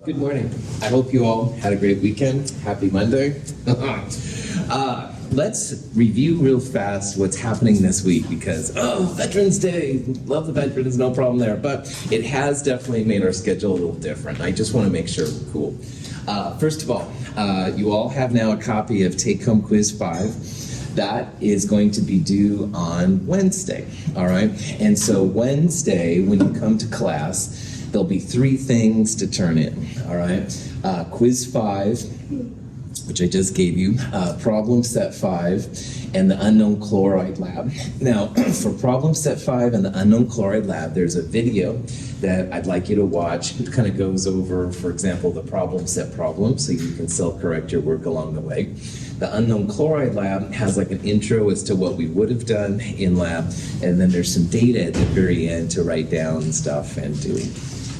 Good morning. I hope you all had a great weekend. Happy Monday. Let's review real fast what's happening this week because, Veterans Day. Love the veterans, no problem there. But it has definitely made our schedule a little different. I just want to make sure we're cool. First of all, you all have now a copy of Take Home Quiz 5. That is going to be due on Wednesday, all right? And so Wednesday, when you come to class, there'll be 3 things to turn in, all right? Quiz 5, which I just gave you, problem set 5, and the unknown chloride lab. Now, for problem set 5 and the unknown chloride lab, there's a video that I'd like you to watch. It kind of goes over, for example, the problem set problem, so you can self-correct your work along the way. The unknown chloride lab has like an intro as to what we would have done in lab, and then there's some data at the very end to write down stuff and do.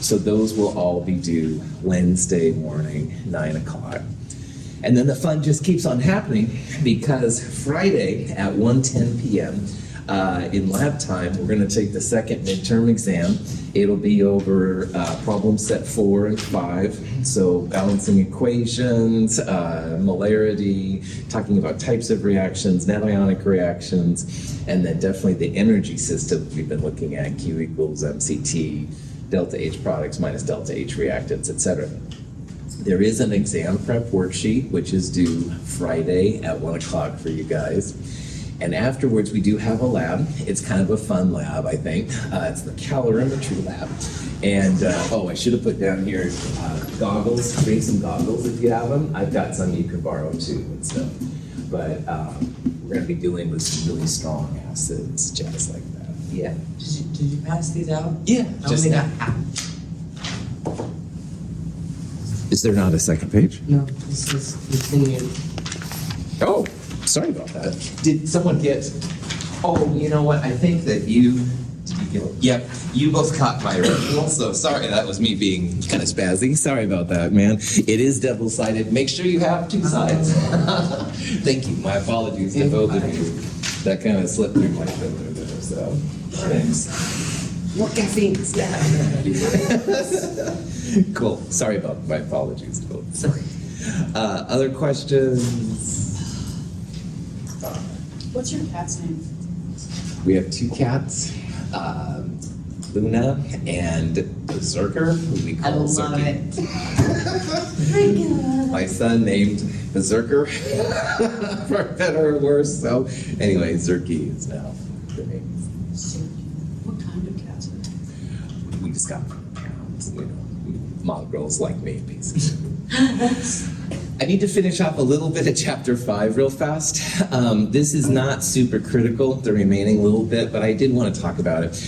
So those will all be due Wednesday morning, 9 o'clock. And then the fun just keeps on happening because Friday at 1:10 p.m. In lab time, we're going to take the second midterm exam. It'll be over problem set 4 and 5. So balancing equations, molarity, talking about types of reactions, net ionic reactions, and then definitely the energy system we've been looking at, Q equals MCT, delta H products minus delta H reactants, etc. There is an exam prep worksheet, which is due Friday at 1 o'clock for you guys. And afterwards, we do have a lab. It's kind of a fun lab, I think. It's the calorimetry lab. And, I should have put down here goggles. Bring some goggles if you have them. I've got some you can borrow too and stuff. But we're going to be dealing with some really strong acids, just like that. Yeah. Did you pass these out? Yeah, just now. Is there not a second page? No, this is continued. Oh, sorry about that. Did someone get? Oh, you know what? I think that you. Did you get? Yep, you both caught my original. So sorry, that was me being kind of spazzy. Sorry about that, man. It is double-sided. Make sure you have 2 sides. Thank you. My apologies to both of you. That kind of slipped through my filter there. So thanks. More caffeine. Cool. Sorry about my apologies to both. Sorry. Other questions? What's your cat's name? We have 2 cats, Luna and Berserker, who we I call love Zerky. it. My son named Berserker, for better or worse. So anyway, Zerky is now the name. What kind of cats are they? We just got pounds, mongrels like me, basically. I need to finish off a little bit of chapter 5 real fast. This is not super critical, the remaining little bit, but I did want to talk about it.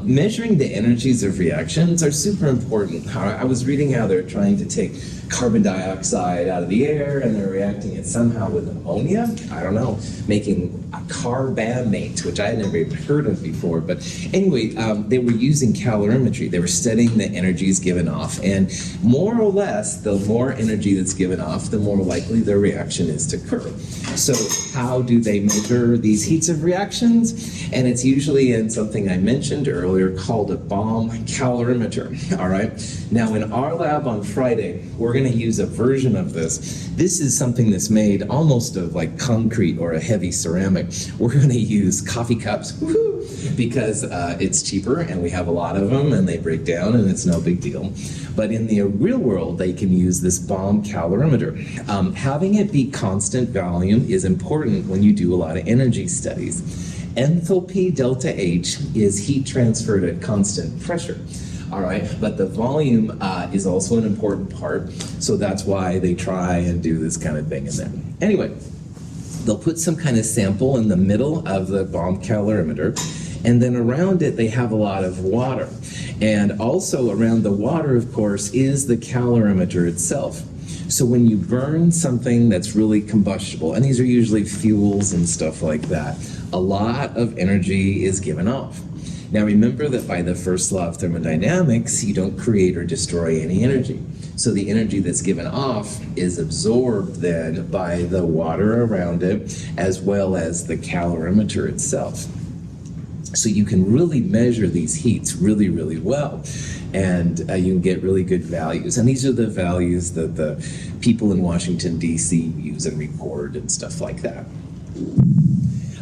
Measuring the energies of reactions are super important. I was reading how they're trying to take carbon dioxide out of the air and they're reacting it somehow with ammonia. I don't know, making a carbamate, which I had never even heard of before. But anyway, they were using calorimetry. They were studying the energies given off. And more or less, the more energy that's given off, the more likely their reaction is to occur. So how do they measure these heats of reactions? And it's usually in something I mentioned earlier called a bomb calorimeter, all right? Now in our lab on Friday, we're gonna use a version of this. This is something that's made almost of like concrete or a heavy ceramic. We're gonna use coffee cups, woohoo, because it's cheaper and we have a lot of them and they break down and it's no big deal. But in the real world, they can use this bomb calorimeter. Having it be constant volume is important when you do a lot of energy studies. Enthalpy delta H is heat transferred at constant pressure. All right, but the volume is also an important part, so that's why they try and do this kind of thing in there. Anyway, they'll put some kind of sample in the middle of the bomb calorimeter, and then around it they have a lot of water. And also around the water, of course, is the calorimeter itself. So when you burn something that's really combustible, and these are usually fuels and stuff like that, a lot of energy is given off. Now remember that by the first law of thermodynamics, you don't create or destroy any energy. So the energy that's given off is absorbed then by the water around it, as well as the calorimeter itself. So you can really measure these heats really, really well. And you can get really good values. And these are the values that the people in Washington, D.C. use and record and stuff like that.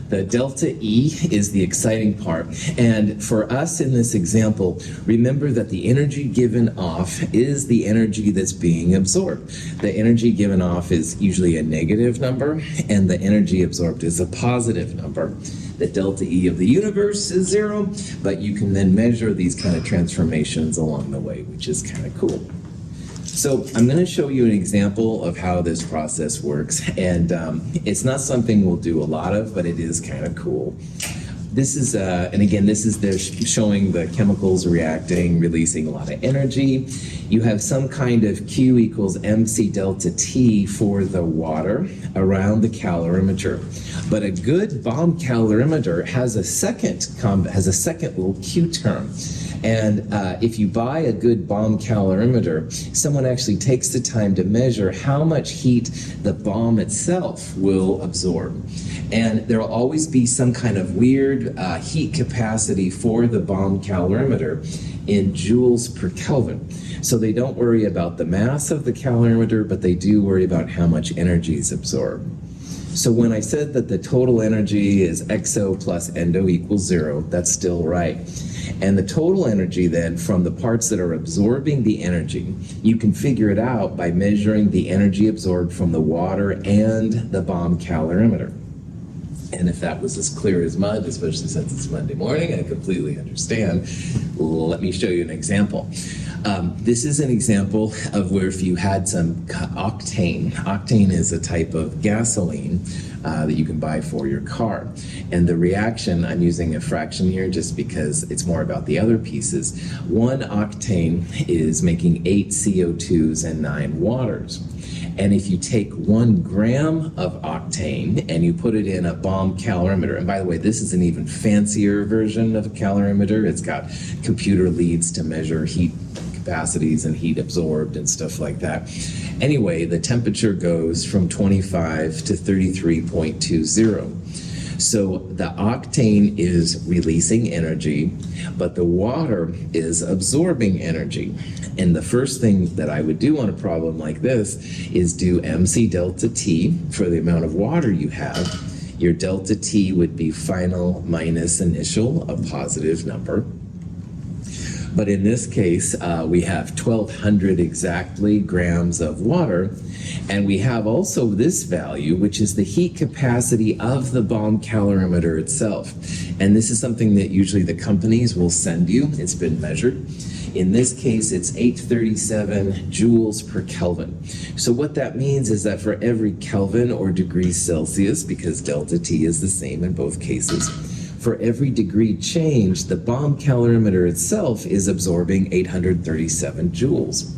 The delta E is the exciting part. And for us in this example, remember that the energy given off is the energy that's being absorbed. The energy given off is usually a negative number, and the energy absorbed is a positive number. The delta E of the universe is 0, but you can then measure these kind of transformations along the way, which is kind of cool. So I'm going to show you an example of how this process works, and it's not something we'll do a lot of, but it is kind of cool. This is, and again, this is showing the chemicals reacting, releasing a lot of energy. You have some kind of Q equals MC delta T for the water around the calorimeter. But a good bomb calorimeter has a second little Q term. And if you buy a good bomb calorimeter, someone actually takes the time to measure how much heat the bomb itself will absorb. And there will always be some kind of weird heat capacity for the bomb calorimeter in joules per Kelvin. So they don't worry about the mass of the calorimeter, but they do worry about how much energy is absorbed. So when I said that the total energy is exo plus endo equals 0, that's still right. And the total energy then from the parts that are absorbing the energy, you can figure it out by measuring the energy absorbed from the water and the bomb calorimeter. And if that was as clear as mud, especially since it's Monday morning, I completely understand. Let me show you an example. This is an example of where if you had some octane. Octane is a type of gasoline that you can buy for your car. And the reaction, I'm using a fraction here just because it's more about the other pieces. 1 octane is making 8 CO2s and 9 waters. And if you take 1 gram of octane and you put it in a bomb calorimeter, and by the way, this is an even fancier version of a calorimeter. It's got computer leads to measure heat capacities and heat absorbed and stuff like that. Anyway, the temperature goes from 25 to 33.20. So the octane is releasing energy, but the water is absorbing energy. And the first thing that I would do on a problem like this is do MC delta T for the amount of water you have. Your delta T would be final minus initial, a positive number. But in this case, we have 1,200 exactly grams of water. And we have also this value, which is the heat capacity of the bomb calorimeter itself. And this is something that usually the companies will send you. It's been measured. In this case, it's 837 joules per Kelvin. So what that means is that for every Kelvin or degree Celsius, because delta T is the same in both cases, for every degree change, the bomb calorimeter itself is absorbing 837 joules.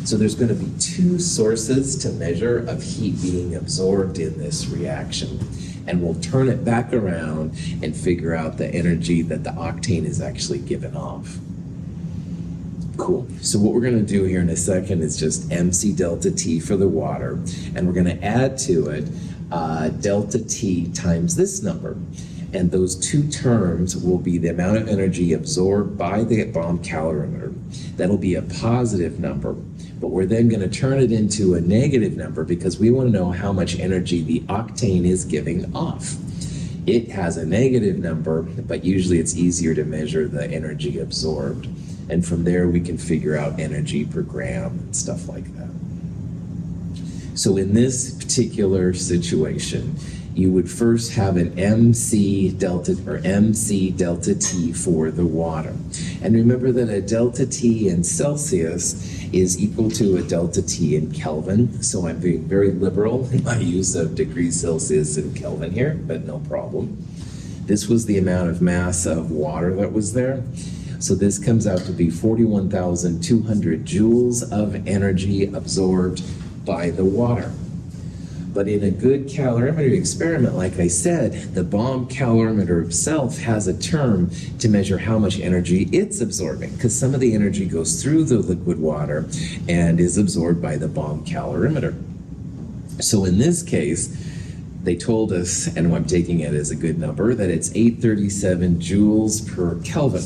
So there's going to be 2 sources to measure of heat being absorbed in this reaction. And we'll turn it back around and figure out the energy that the octane is actually giving off. Cool. So what we're going to do here in a second is just MC delta T for the water. And we're going to add to it delta T times this number. And those 2 terms will be the amount of energy absorbed by the bomb calorimeter. That'll be a positive number, but we're then going to turn it into a negative number because we want to know how much energy the octane is giving off. It has a negative number, but usually it's easier to measure the energy absorbed. And from there we can figure out energy per gram and stuff like that. So in this particular situation, you would first have an MC delta T for the water. And remember that a delta T in Celsius is equal to a delta T in Kelvin. So I'm being very liberal in my use of degrees Celsius and Kelvin here, but no problem. This was the amount of mass of water that was there. So this comes out to be 41,200 joules of energy absorbed by the water. But in a good calorimetry experiment, like I said, the bomb calorimeter itself has a term to measure how much energy it's absorbing, because some of the energy goes through the liquid water and is absorbed by the bomb calorimeter. So in this case, they told us, and I'm taking it as a good number, that it's 837 joules per Kelvin.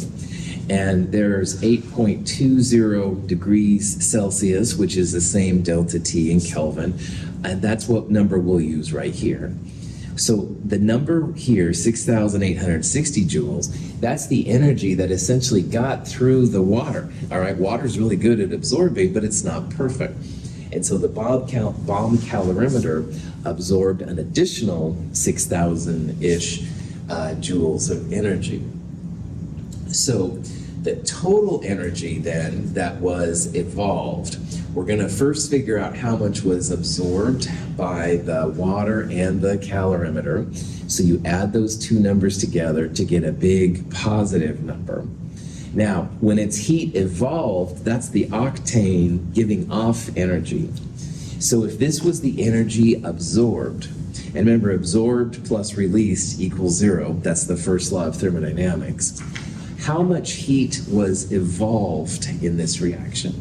And there's 8.20 degrees Celsius, which is the same delta T in Kelvin. And that's what number we'll use right here. So the number here, 6,860 joules, that's the energy that essentially got through the water. All right, water's really good at absorbing, but it's not perfect. And so the bomb calorimeter absorbed an additional 6,000-ish joules of energy. So the total energy then that was evolved, we're going to first figure out how much was absorbed by the water and the calorimeter. So you add those two numbers together to get a big positive number. Now, when it's heat evolved, that's the octane giving off energy. So if this was the energy absorbed, and remember, absorbed plus released equals 0, that's the first law of thermodynamics, how much heat was evolved in this reaction?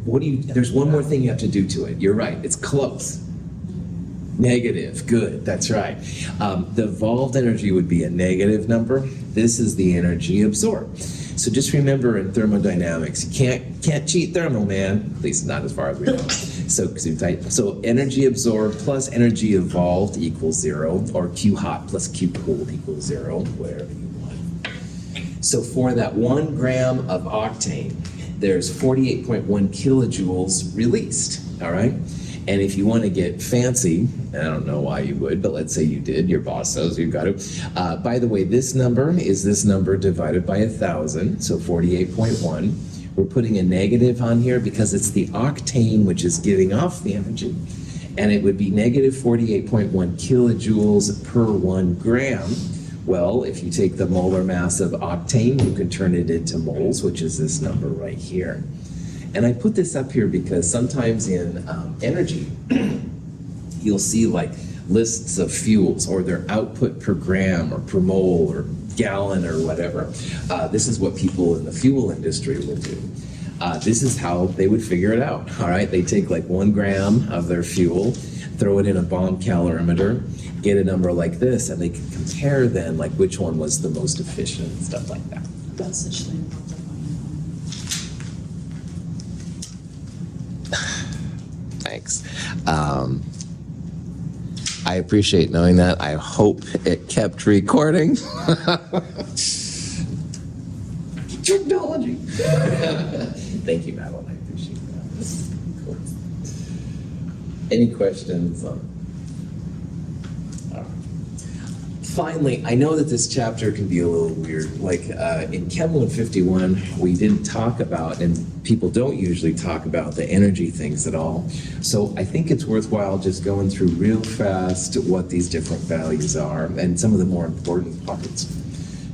There's one more thing you have to do to it. You're right, it's close. Negative, good, that's right. The evolved energy would be a negative number. This is the energy absorbed. So just remember in thermodynamics, you can't cheat thermal, man, at least not as far as we know. So energy absorbed plus energy evolved equals 0, or Q hot plus Q cooled equals 0, whatever you want. So for that 1 gram of octane, there's 48.1 kilojoules released, all right? And if you want to get fancy, I don't know why you would, but let's say you did, your boss says you've got to. By the way, this number is this number divided by 1,000, so 48.1. We're putting a negative on here because it's the octane which is giving off the energy. And it would be negative 48.1 kilojoules per 1 gram. Well, if you take the molar mass of octane, you can turn it into moles, which is this number right here. And I put this up here because sometimes in energy, you'll see like lists of fuels or their output per gram or per mole or gallon or whatever. This is what people in the fuel industry will do. This is how they would figure it out, all right? They take like 1 gram of their fuel, throw it in a bomb calorimeter, get a number like this, and they can compare then like which one was the most efficient and stuff like that. That's actually not the Thanks. I appreciate knowing that. I hope it kept recording. Technology. Thank you, Madeline. I appreciate that. Cool. Any questions? Finally, I know that this chapter can be a little weird. Like in Chem 151, we didn't talk about, and people don't usually talk about the energy things at all. So I think it's worthwhile just going through real fast what these different values are and some of the more important parts.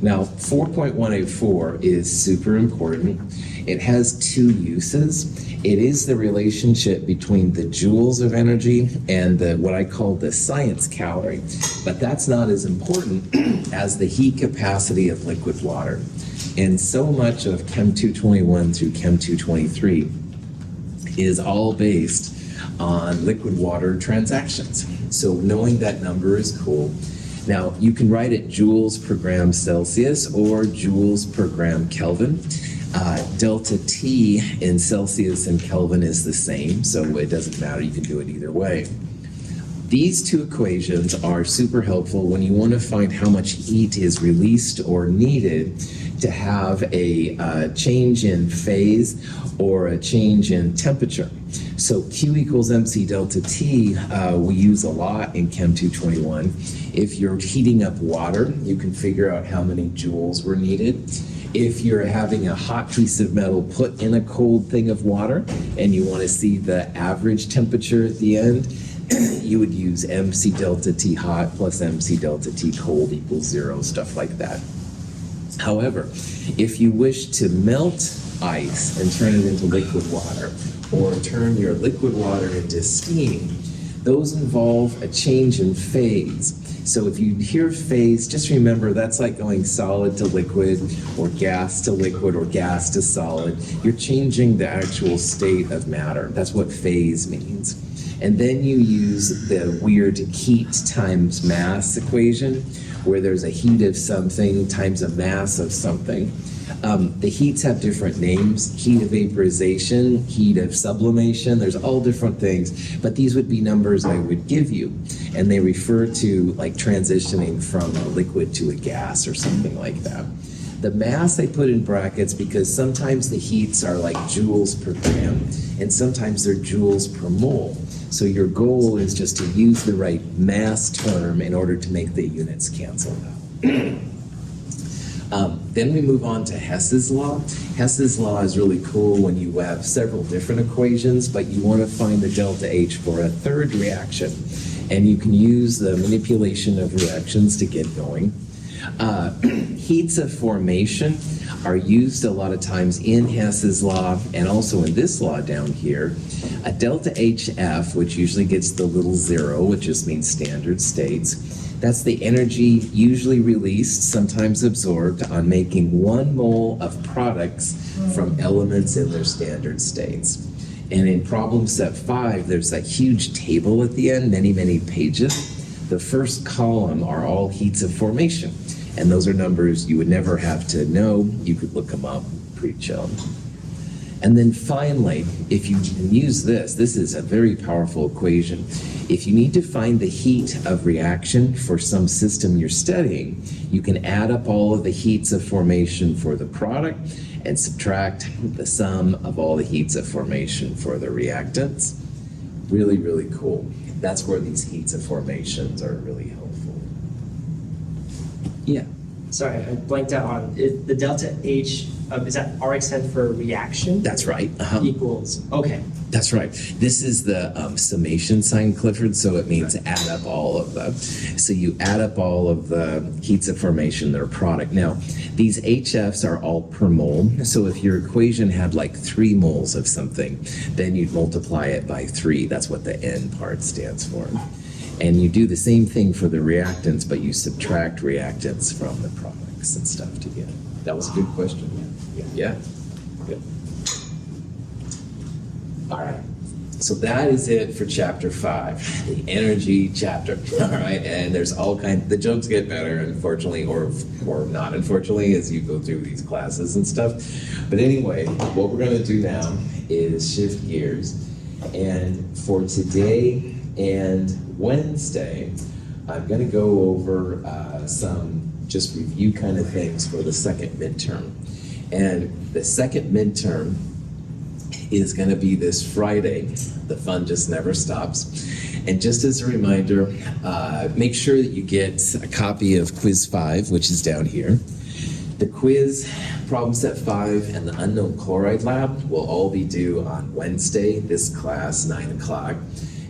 Now, 4.184 is super important. It has 2 uses. It is the relationship between the joules of energy and what I call the science calorie. But that's not as important as the heat capacity of liquid water. And so much of Chem 221 through Chem 223 is all based on liquid water transactions. So knowing that number is cool. Now, you can write it joules per gram Celsius or joules per gram Kelvin. Delta T in Celsius and Kelvin is the same, so it doesn't matter. You can do it either way. These 2 equations are super helpful when you want to find how much heat is released or needed to have a change in phase or a change in temperature. So Q equals MC delta T we use a lot in Chem 221. If you're heating up water, you can figure out how many joules were needed. If you're having a hot piece of metal put in a cold thing of water and you want to see the average temperature at the end, you would use MC delta T hot plus MC delta T cold equals 0, stuff like that. However, if you wish to melt ice and turn it into liquid water, or turn your liquid water into steam, those involve a change in phase. So if you hear phase, just remember that's like going solid to liquid, or gas to liquid, or gas to solid. You're changing the actual state of matter. That's what phase means. And then you use the weird heat times mass equation, where there's a heat of something times a mass of something. The heats have different names: heat of vaporization, heat of sublimation. There's all different things, but these would be numbers I would give you, and they refer to like transitioning from a liquid to a gas or something like that. The mass I put in brackets because sometimes the heats are like joules per gram, and sometimes they're joules per mole. So your goal is just to use the right mass term in order to make the units cancel out. Then we move on to Hess's law. Hess's law is really cool when you have several different equations, but you want to find the delta H for a third reaction. And you can use the manipulation of reactions to get going. Heats of formation are used a lot of times in Hess's law and also in this law down here. A delta HF, which usually gets the little zero, which just means standard states. That's the energy usually released, sometimes absorbed, on making 1 mole of products from elements in their standard states. And in problem set 5, there's that huge table at the end, many, many pages. The first column are all heats of formation. And those are numbers you would never have to know. You could look them up, pretty chill. And then finally, if you can use this is a very powerful equation. If you need to find the heat of reaction for some system you're studying, you can add up all of the heats of formation for the product and subtract the sum of all the heats of formation for the reactants. Really, really cool. That's where these heats of formations are really helpful. Yeah. Sorry, I blanked out on it. The delta H, is that Rxn for reaction? That's right. Equals, okay. That's right. This is the summation sign, Clifford, so it means add up all of the. So you add up all of the heats of formation, their product. Now, these HFs are all per mole, so if your equation had like 3 moles of something, then you'd multiply it by 3. That's what the N part stands for. And you do the same thing for the reactants, but you subtract reactants from the products and stuff to get it. That was a good question. Yeah? Good. All right. So that is it for chapter 5, the energy chapter. All right, and there's all kinds. The jokes get better, unfortunately, or not unfortunately, as you go through these classes and stuff. But anyway, what we're going to do now is shift gears, and for today and Wednesday, I'm going to go over some just review kind of things for the second midterm. And the second midterm is going to be this Friday. The fun just never stops. And just as a reminder, make sure that you get a copy of Quiz 5, which is down here. The quiz, problem set 5, and the unknown chloride lab will all be due on Wednesday, this class, 9 o'clock.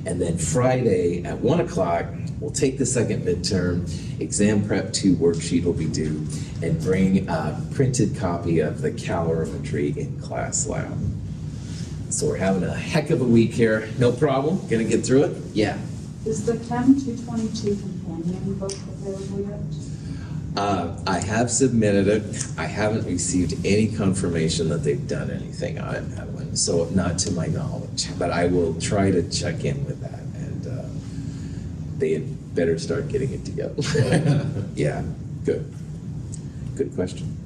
And then Friday at 1 o'clock, we'll take the second midterm. Exam prep 2 worksheet will be due, and bring a printed copy of the calorimetry in class lab. So we're having a heck of a week here. No problem. Gonna get through it? Yeah. Is the Chem 222 companion book available yet? I have submitted it. I haven't received any confirmation that they've done anything on that one, so not to my knowledge. But I will try to check in with that, and they had better start getting it together. Yeah, good. Good question.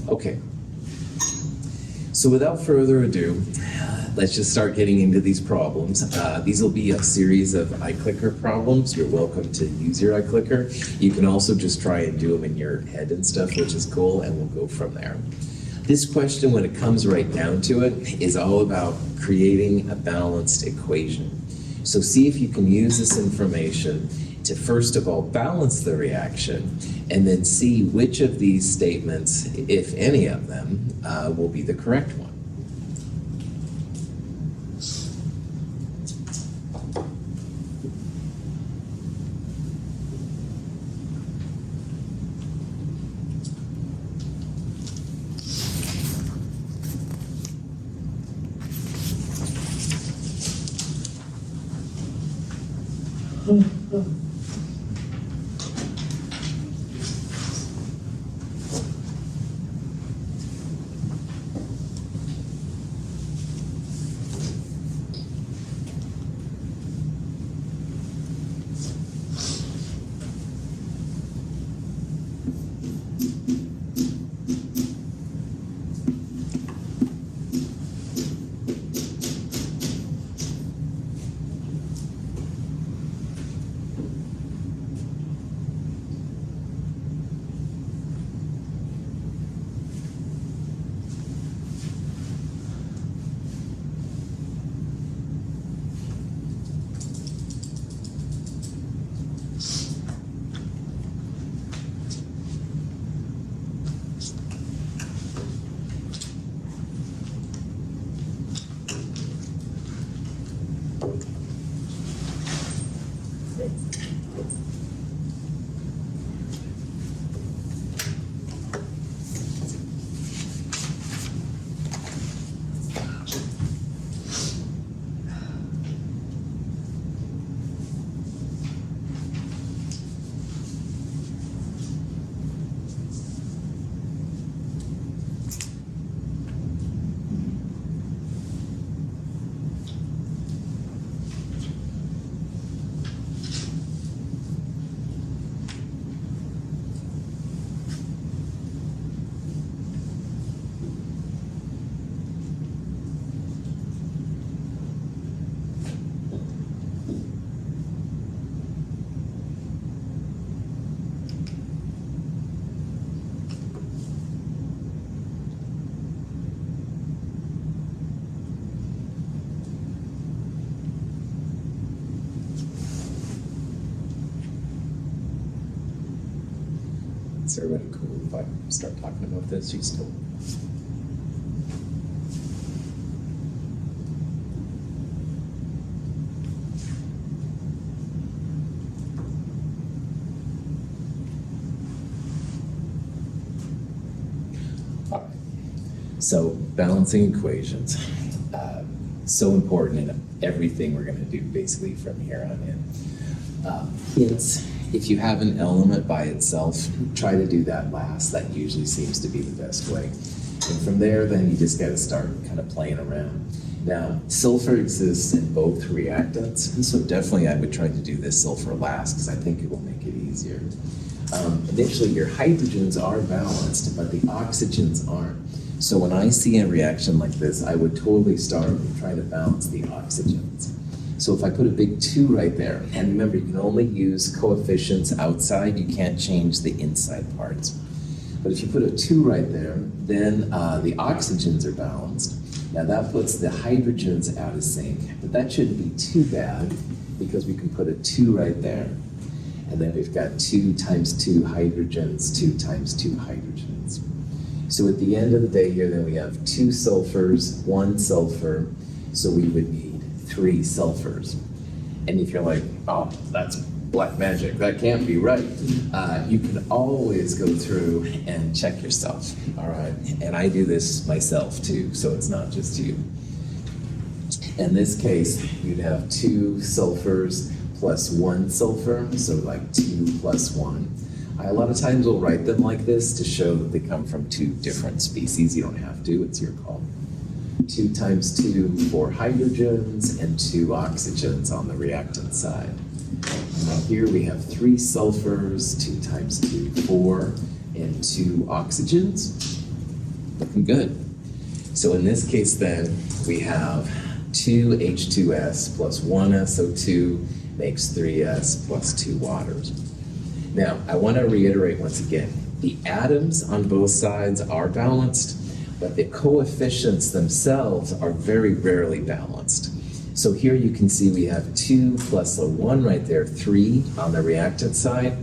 Okay. So without further ado, let's just start getting into these problems. These will be a series of iClicker problems. You're welcome to use your iClicker. You can also just try and do them in your head and stuff, which is cool, and we'll go from there. This question, when it comes right down to it, is all about creating a balanced equation. So see if you can use this information to first of all balance the reaction, and then see which of these statements, if any of them, will be the correct one. Is everybody cool if I start talking about this? You still? All right. So balancing equations, so important in everything we're going to do basically from here on in. Hints, if you have an element by itself, try to do that last. That usually seems to be the best way. And from there, then you just got to start kind of playing around. Now, sulfur exists in both reactants, and so definitely I would try to do this sulfur last because I think it will make it easier. Initially, your hydrogens are balanced, but the oxygens aren't. So when I see a reaction like this, I would totally start with trying to balance the oxygens. So if I put a big 2 right there, and remember, you can only use coefficients outside, you can't change the inside parts. But if you put a 2 right there, then the oxygens are balanced. Now that puts the hydrogens out of sync, but that shouldn't be too bad because we can put a 2 right there. And then we've got 2 times 2 hydrogens, 2 times 2 hydrogens. So at the end of the day here, then we have 2 sulfurs, 1 sulfur, so we would need 3 sulfurs. And if you're like, oh, that's black magic, that can't be right, you can always go through and check yourself, all right? And I do this myself too, so it's not just you. In this case, you'd have 2 sulfurs plus 1 sulfur, so like 2 plus 1. A lot of times we'll write them like this to show that they come from 2 different species. You don't have to, it's your call. 2 times 2, 4 hydrogens, and 2 oxygens on the reactant side. Now here we have 3 sulfurs, 2 times 2, 4, and 2 oxygens. Looking good. So in this case then, we have 2 H2S plus 1 SO2 makes 3S plus 2 waters. Now, I want to reiterate once again, the atoms on both sides are balanced, but the coefficients themselves are very rarely balanced. So here you can see we have 2 plus a 1 right there, 3 on the reactant side,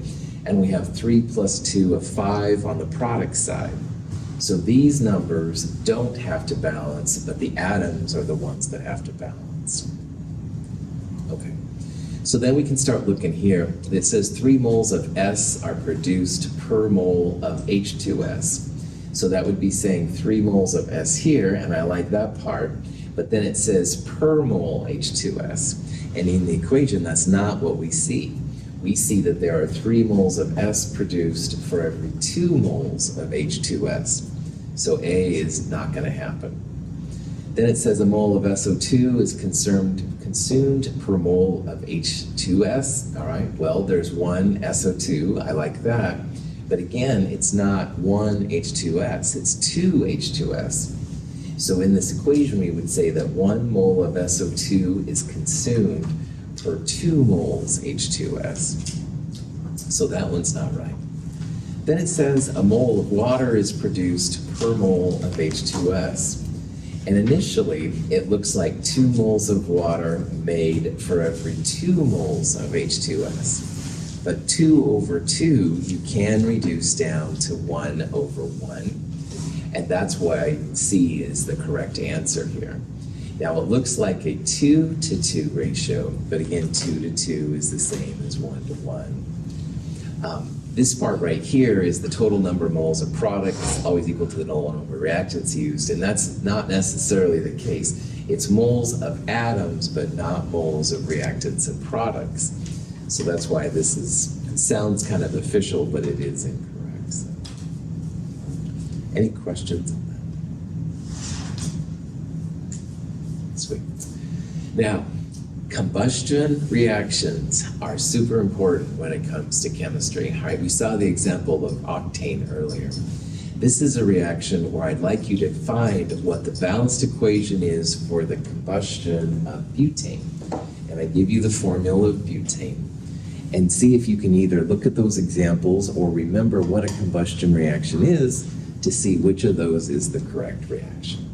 and we have 3 plus 2, a 5 on the product side. So these numbers don't have to balance, but the atoms are the ones that have to balance. Okay. So then we can start looking here. It says 3 moles of S are produced per mole of H2S. So that would be saying 3 moles of S here, and I like that part. But then it says per mole H2S. And in the equation, that's not what we see. We see that there are 3 moles of S produced for every 2 moles of H2S. So A is not going to happen. Then it says a mole of SO2 is consumed per mole of H2S. All right, well, there's 1 SO2. I like that. But again, it's not 1 H2S, it's 2 H2S. So in this equation, we would say that 1 mole of SO2 is consumed per 2 moles H2S. So that one's not right. Then it says a mole of water is produced per mole of H2S. And initially, it looks like 2 moles of water made for every 2 moles of H2S. But 2 over 2, you can reduce down to 1 over 1. And that's why C is the correct answer here. Now, it looks like a 2 to 2 ratio, but again, 2 to 2 is the same as 1 to 1. This part right here is the total number of moles of product is always equal to the total number of reactants used, and that's not necessarily the case. It's moles of atoms, but not moles of reactants and products. So that's why this sounds kind of official, but it is incorrect. So. Any questions on that? Sweet. Now, combustion reactions are super important when it comes to chemistry. All right, we saw the example of octane earlier. This is a reaction where I'd like you to find what the balanced equation is for the combustion of butane. And I give you the formula of butane. And see if you can either look at those examples or remember what a combustion reaction is to see which of those is the correct reaction.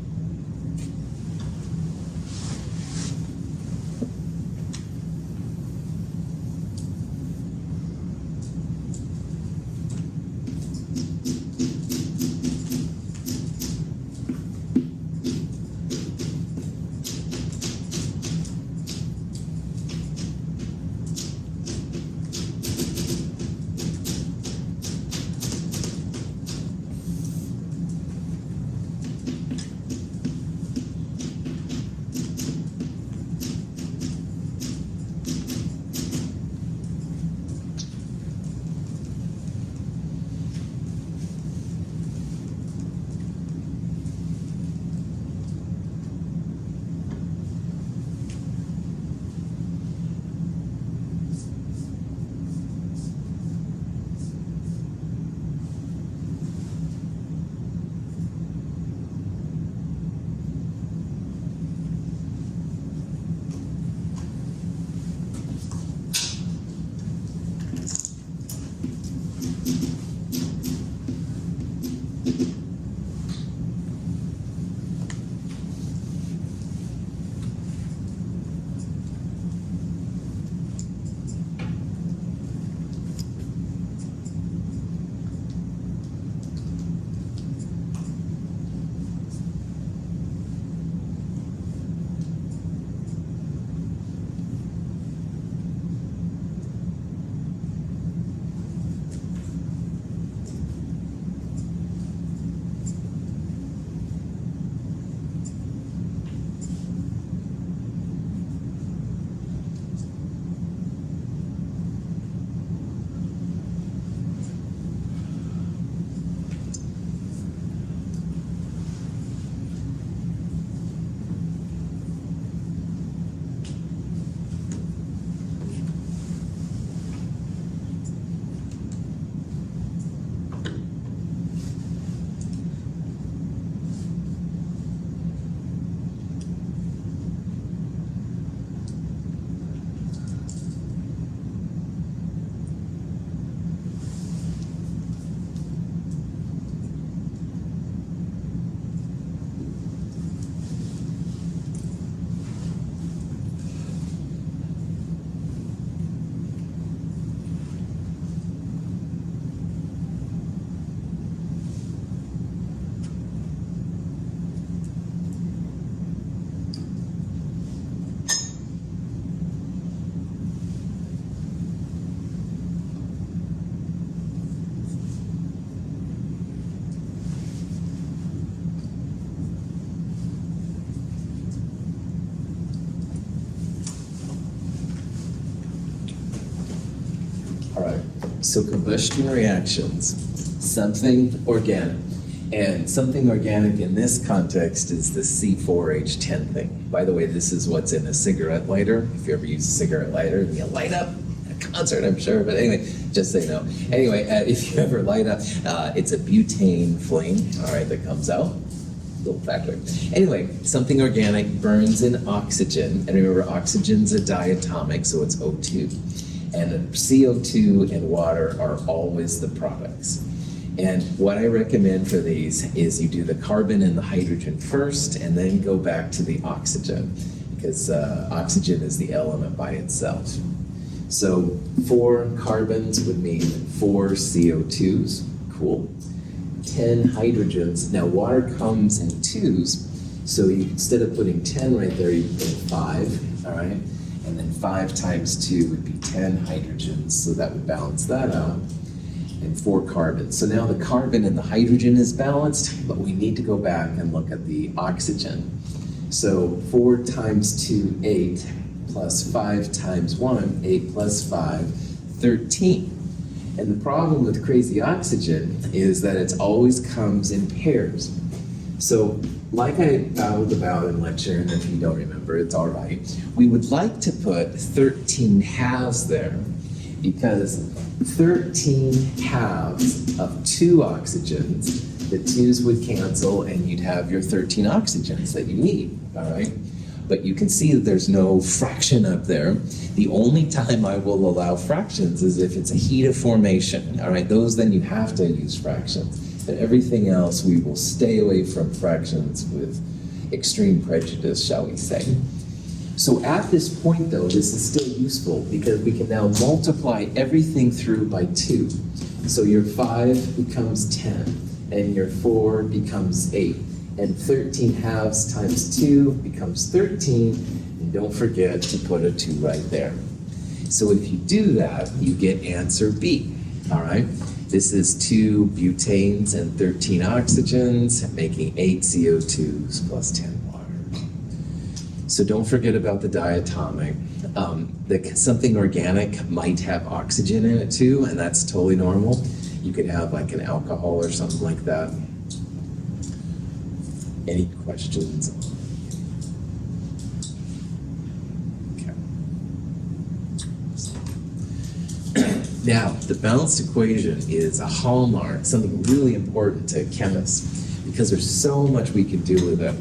so combustion reactions, something organic. And something organic in this context is the C4H10 thing. By the way, this is what's in a cigarette lighter. If you ever use a cigarette lighter, you light up at a concert, I'm sure. But anyway, just so you know. Anyway, if you ever light up, it's a butane flame, all right, that comes out. Little factoid. Anyway, something organic burns in oxygen. And remember, oxygen's a diatomic, so it's O2. And CO2 and water are always the products. And what I recommend for these is you do the carbon and the hydrogen first, and then go back to the oxygen, because oxygen is the element by itself. So 4 carbons would mean 4 CO2s, cool. 10 hydrogens. Now water comes in 2s, so instead of putting 10 right there, you put 5, all right? And then 5 times 2 would be 10 hydrogens, so that would balance that out. And 4 carbons. So now the carbon and the hydrogen is balanced, but we need to go back and look at the oxygen. So 4 times 2, 8, plus 5 times 1, 8 plus 5, 13. And the problem with crazy oxygen is that it always comes in pairs. So like I babbled about in lecture, and if you don't remember, it's all right. We would like to put 13 halves there, because 13 halves of 2 oxygens, the 2's would cancel and you'd have your 13 oxygens that you need, all right? But you can see that there's no fraction up there. The only time I will allow fractions is if it's a heat of formation, all right? Those, then you have to use fractions. But everything else, we will stay away from fractions with extreme prejudice, shall we say. So at this point, though, this is still useful because we can now multiply everything through by 2. So your 5 becomes 10, and your 4 becomes 8, and 13 halves times 2 becomes 13, and don't forget to put a 2 right there. So if you do that, you get answer B, all right? This is 2 butanes and 13 oxygens, making 8 CO2s plus 10 water. So don't forget about the diatomic. Something organic might have oxygen in it too, and that's totally normal. You could have like an alcohol or something like that. Any questions? Okay. Now, the balanced equation is a hallmark, something really important to chemists, because there's so much we can do with it.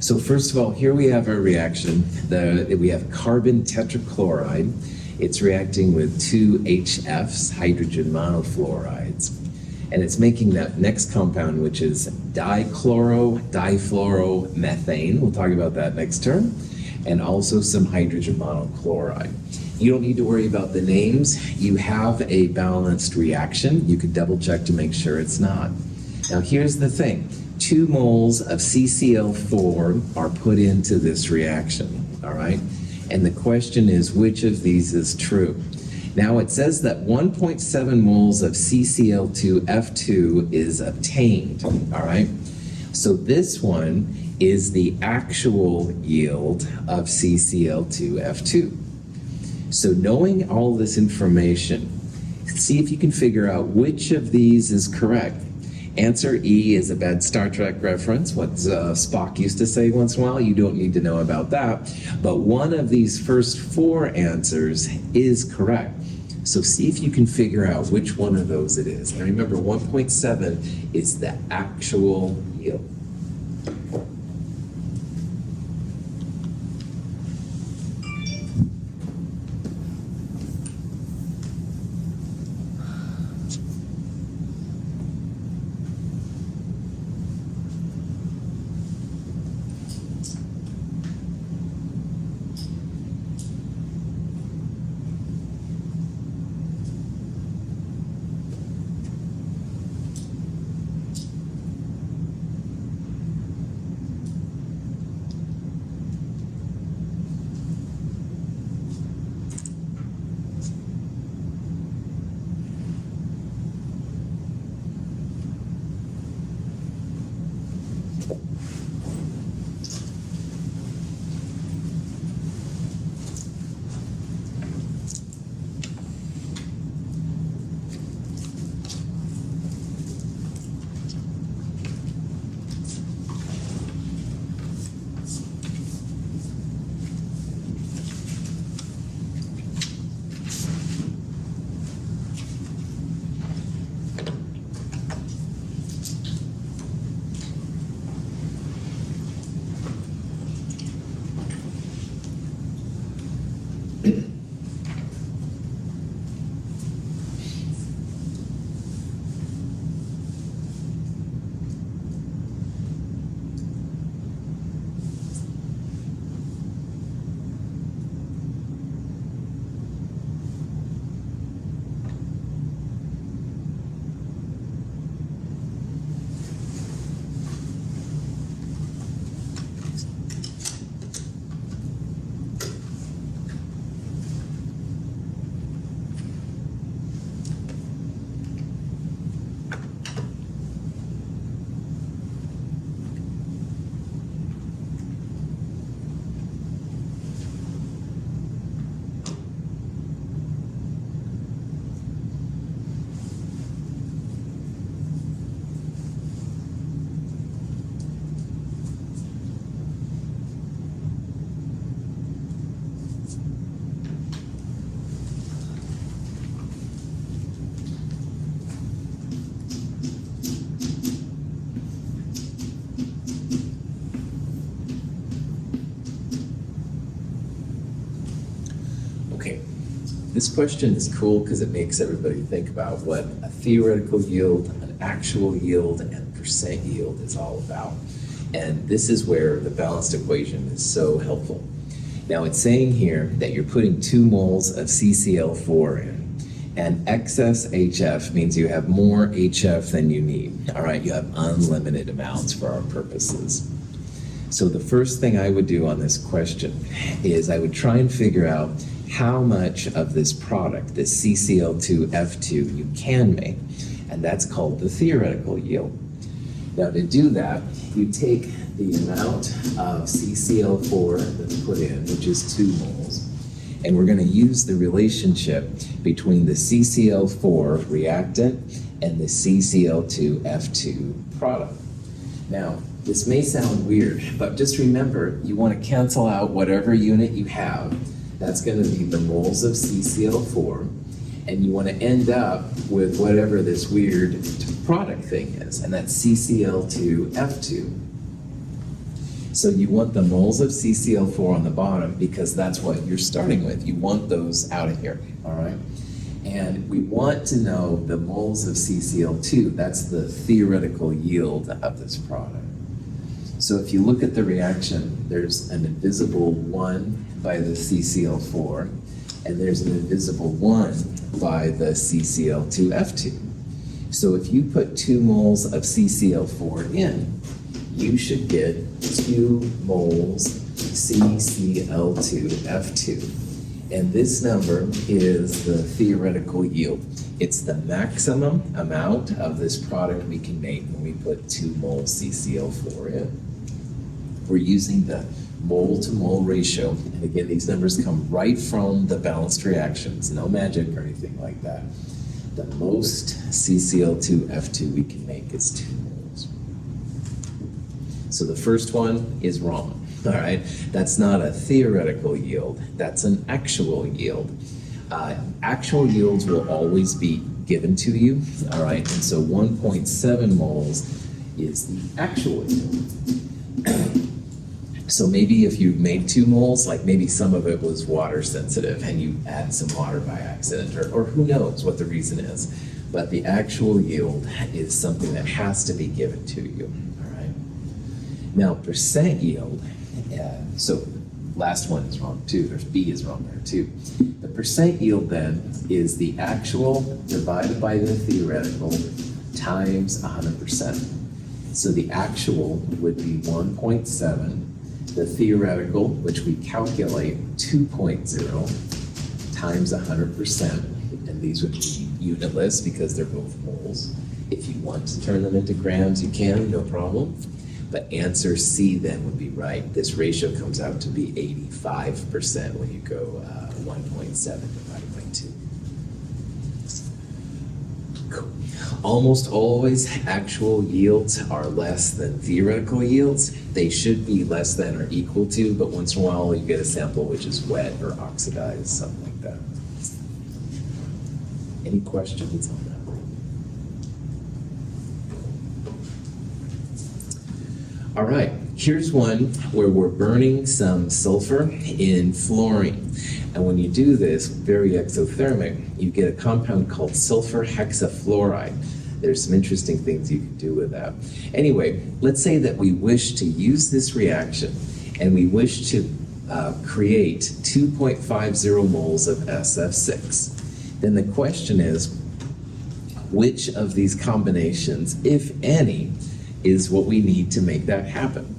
So first of all, here we have our reaction. We have carbon tetrachloride. It's reacting with 2 HFs, hydrogen monofluorides. And it's making that next compound, which is difluoromethane. We'll talk about that next term. And also some hydrogen monochloride. You don't need to worry about the names. You have a balanced reaction. You could double check to make sure it's not. Now here's the thing. 2 moles of CCl4 are put into this reaction, all right? And the question is, which of these is true? Now it says that 1.7 moles of CCl2F2 is obtained, all right? So this one is the actual yield of CCl2F2. So knowing all this information, see if you can figure out which of these is correct. Answer E is a bad Star Trek reference, what Spock used to say once in a while. You don't need to know about that. But one of these first 4 answers is correct. So see if you can figure out which one of those it is. And remember, 1.7 is the actual yield. This question is cool because it makes everybody think about what a theoretical yield, an actual yield, and percent yield is all about. And this is where the balanced equation is so helpful. Now it's saying here that you're putting 2 moles of CCl4 in, and excess HF means you have more HF than you need. All right, you have unlimited amounts for our purposes. So the first thing I would do on this question is I would try and figure out how much of this product, this CCl2F2, you can make, and that's called the theoretical yield. Now to do that, you take the amount of CCl4 that's put in, which is 2 moles, and we're going to use the relationship between the CCl4 reactant and the CCl2F2 product. Now, this may sound weird, but just remember, you want to cancel out whatever unit you have. That's going to be the moles of CCl4, and you want to end up with whatever this weird product thing is, and that's CCl2F2. So you want the moles of CCl4 on the bottom because that's what you're starting with. You want those out of here, all right? And we want to know the moles of CCl2. That's the theoretical yield of this product. So if you look at the reaction, there's an invisible 1 by the CCl4, and there's an invisible 1 by the CCl2F2. So if you put 2 moles of CCl4 in, you should get 2 moles CCl2F2. And this number is the theoretical yield. It's the maximum amount of this product we can make when we put 2 moles CCl4 in. We're using the mole-to-mole ratio. And again, these numbers come right from the balanced reactions, no magic or anything like that. The most CCl2F2 we can make is 2 moles. So the first one is wrong. All right, that's not a theoretical yield, that's an actual yield. Actual yields will always be given to you, all right, and so 1.7 moles is the actual yield. So maybe if you made 2 moles, like maybe some of it was water sensitive and you add some water by accident, or who knows what the reason is, but the actual yield is something that has to be given to you, all right? Now, percent yield, so last one is wrong too, there's B is wrong there too. The percent yield then is the actual divided by the theoretical times 100%. So the actual would be 1.7, the theoretical, which we calculate 2.0 times 100%, and these would be unitless because they're both moles. If you want to turn them into grams, you can, no problem. But answer C then would be right. This ratio comes out to be 85% when you go 1.7 divided by 2. Cool. Almost always actual yields are less than theoretical yields. They should be less than or equal to, but once in a while you get a sample which is wet or oxidized, something like that. Any questions on that? All right, here's one where we're burning some sulfur in fluorine. And when you do this, very exothermic, you get a compound called sulfur hexafluoride. There's some interesting things you can do with that. Anyway, let's say that we wish to use this reaction and we wish to create 2.50 moles of SF6. Then the question is, which of these combinations, if any, is what we need to make that happen?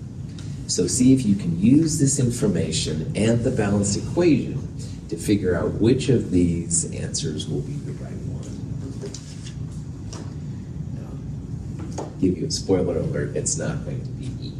So see if you can use this information and the balanced equation to figure out which of these answers will be the right one. Now, give you a spoiler alert, it's not going to be E.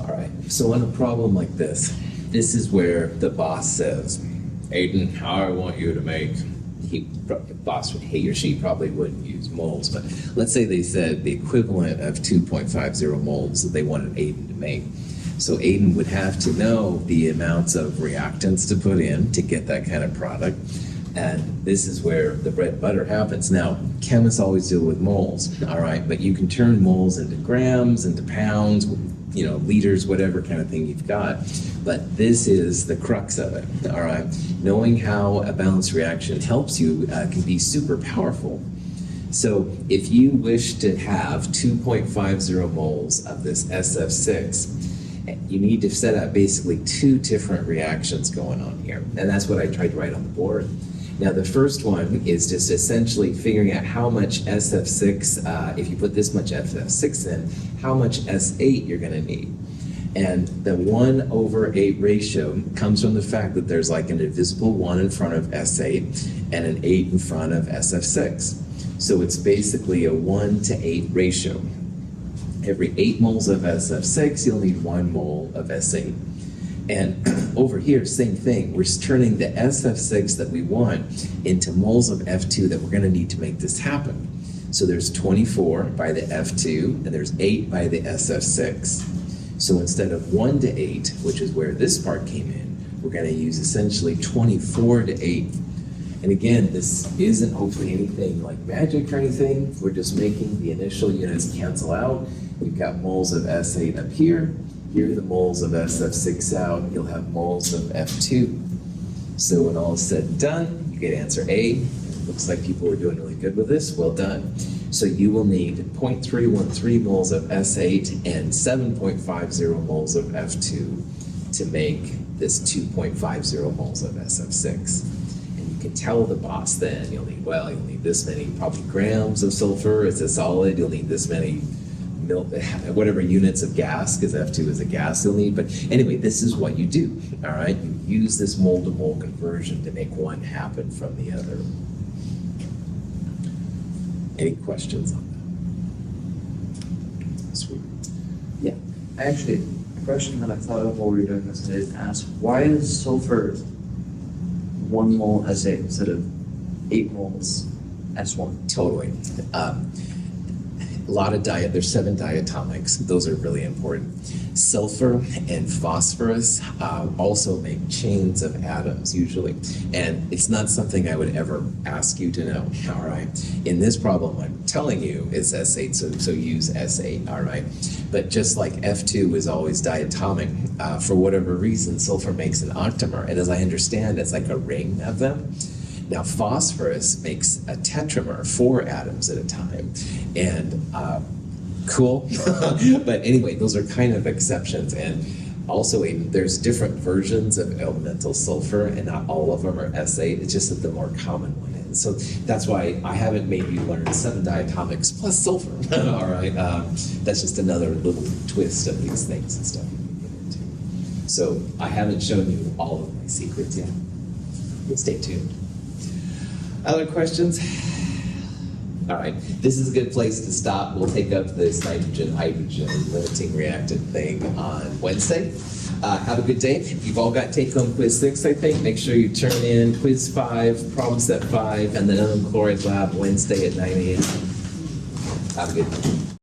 All right, so on a problem like this is where the boss says, Aiden, how I want you to make, boss, he or she probably wouldn't use moles, but let's say they said the equivalent of 2.50 moles that they wanted Aiden to make. So Aiden would have to know the amounts of reactants to put in to get that kind of product. And this is where the bread and butter happens. Now, chemists always deal with moles, all right? But you can turn moles into grams, into pounds, you know, liters, whatever kind of thing you've got. But this is the crux of it, all right? Knowing how a balanced reaction helps you can be super powerful. So if you wish to have 2.50 moles of this SF6, you need to set up basically two different reactions going on here. And that's what I tried to write on the board. Now the first one is just essentially figuring out how much SF6, if you put this much SF6 in, how much S8 you're gonna need. And the 1/8 ratio comes from the fact that there's like an invisible 1 in front of S8 and an 8 in front of SF6. So it's basically a 1:8 ratio. Every 8 moles of SF6, you'll need 1 mole of S8. And over here, same thing. We're turning the SF6 that we want into moles of F2 that we're going to need to make this happen. So there's 24 by the F2, and there's 8 by the SF6. So instead of 1:8, which is where this part came in, we're going to use essentially 24:8. And again, this isn't hopefully anything like magic or anything. We're just making the initial units cancel out. You've got moles of S8 up here. Here are the moles of SF6 out. You'll have moles of F2. So when all is said and done, you get answer A. It looks like people were doing really good with this. Well done. So you will need 0.313 moles of S8 and 7.50 moles of F2 to make this 2.50 moles of SF6. And you can tell the boss then you'll need this many probably grams of sulfur. It's a solid. You'll need this many whatever units of gas, because F2 is a gas you'll need. But anyway, this is what you do, all right? You use this mole to mole conversion to make one happen from the other. Any questions on that? Sweet. Yeah. Actually, a question that I thought of while we were doing this is ask, why is sulfur 1 mole S8 instead of 8 moles S1? Totally. A lot of there's 7 diatomics. Those are really important. Sulfur and phosphorus also make chains of atoms usually. And it's not something I would ever ask you to know, all right? In this problem, I'm telling you it's S8, so use S8, all right? But just like F2 is always diatomic, for whatever reason, sulfur makes an octamer. And as I understand, it's like a ring of them. Now, phosphorus makes a tetramer, 4 atoms at a time. And cool. But anyway, those are kind of exceptions. And also, there's different versions of elemental sulfur, and not all of them are S8. It's just that the more common one is. So that's why I haven't made you learn 7 diatomics plus sulfur. All right. That's just another little twist of these things and stuff you can get into. So I haven't shown you all of my secrets yet. Stay tuned. Other questions? All right, this is a good place to stop. We'll take up this nitrogen-hydrogen limiting reactant thing on Wednesday. Have a good day. You've all got take-home quiz 6, I think. Make sure you turn in quiz 5, problem set 5, and then chloride lab Wednesday at 9 a.m. Have a good day.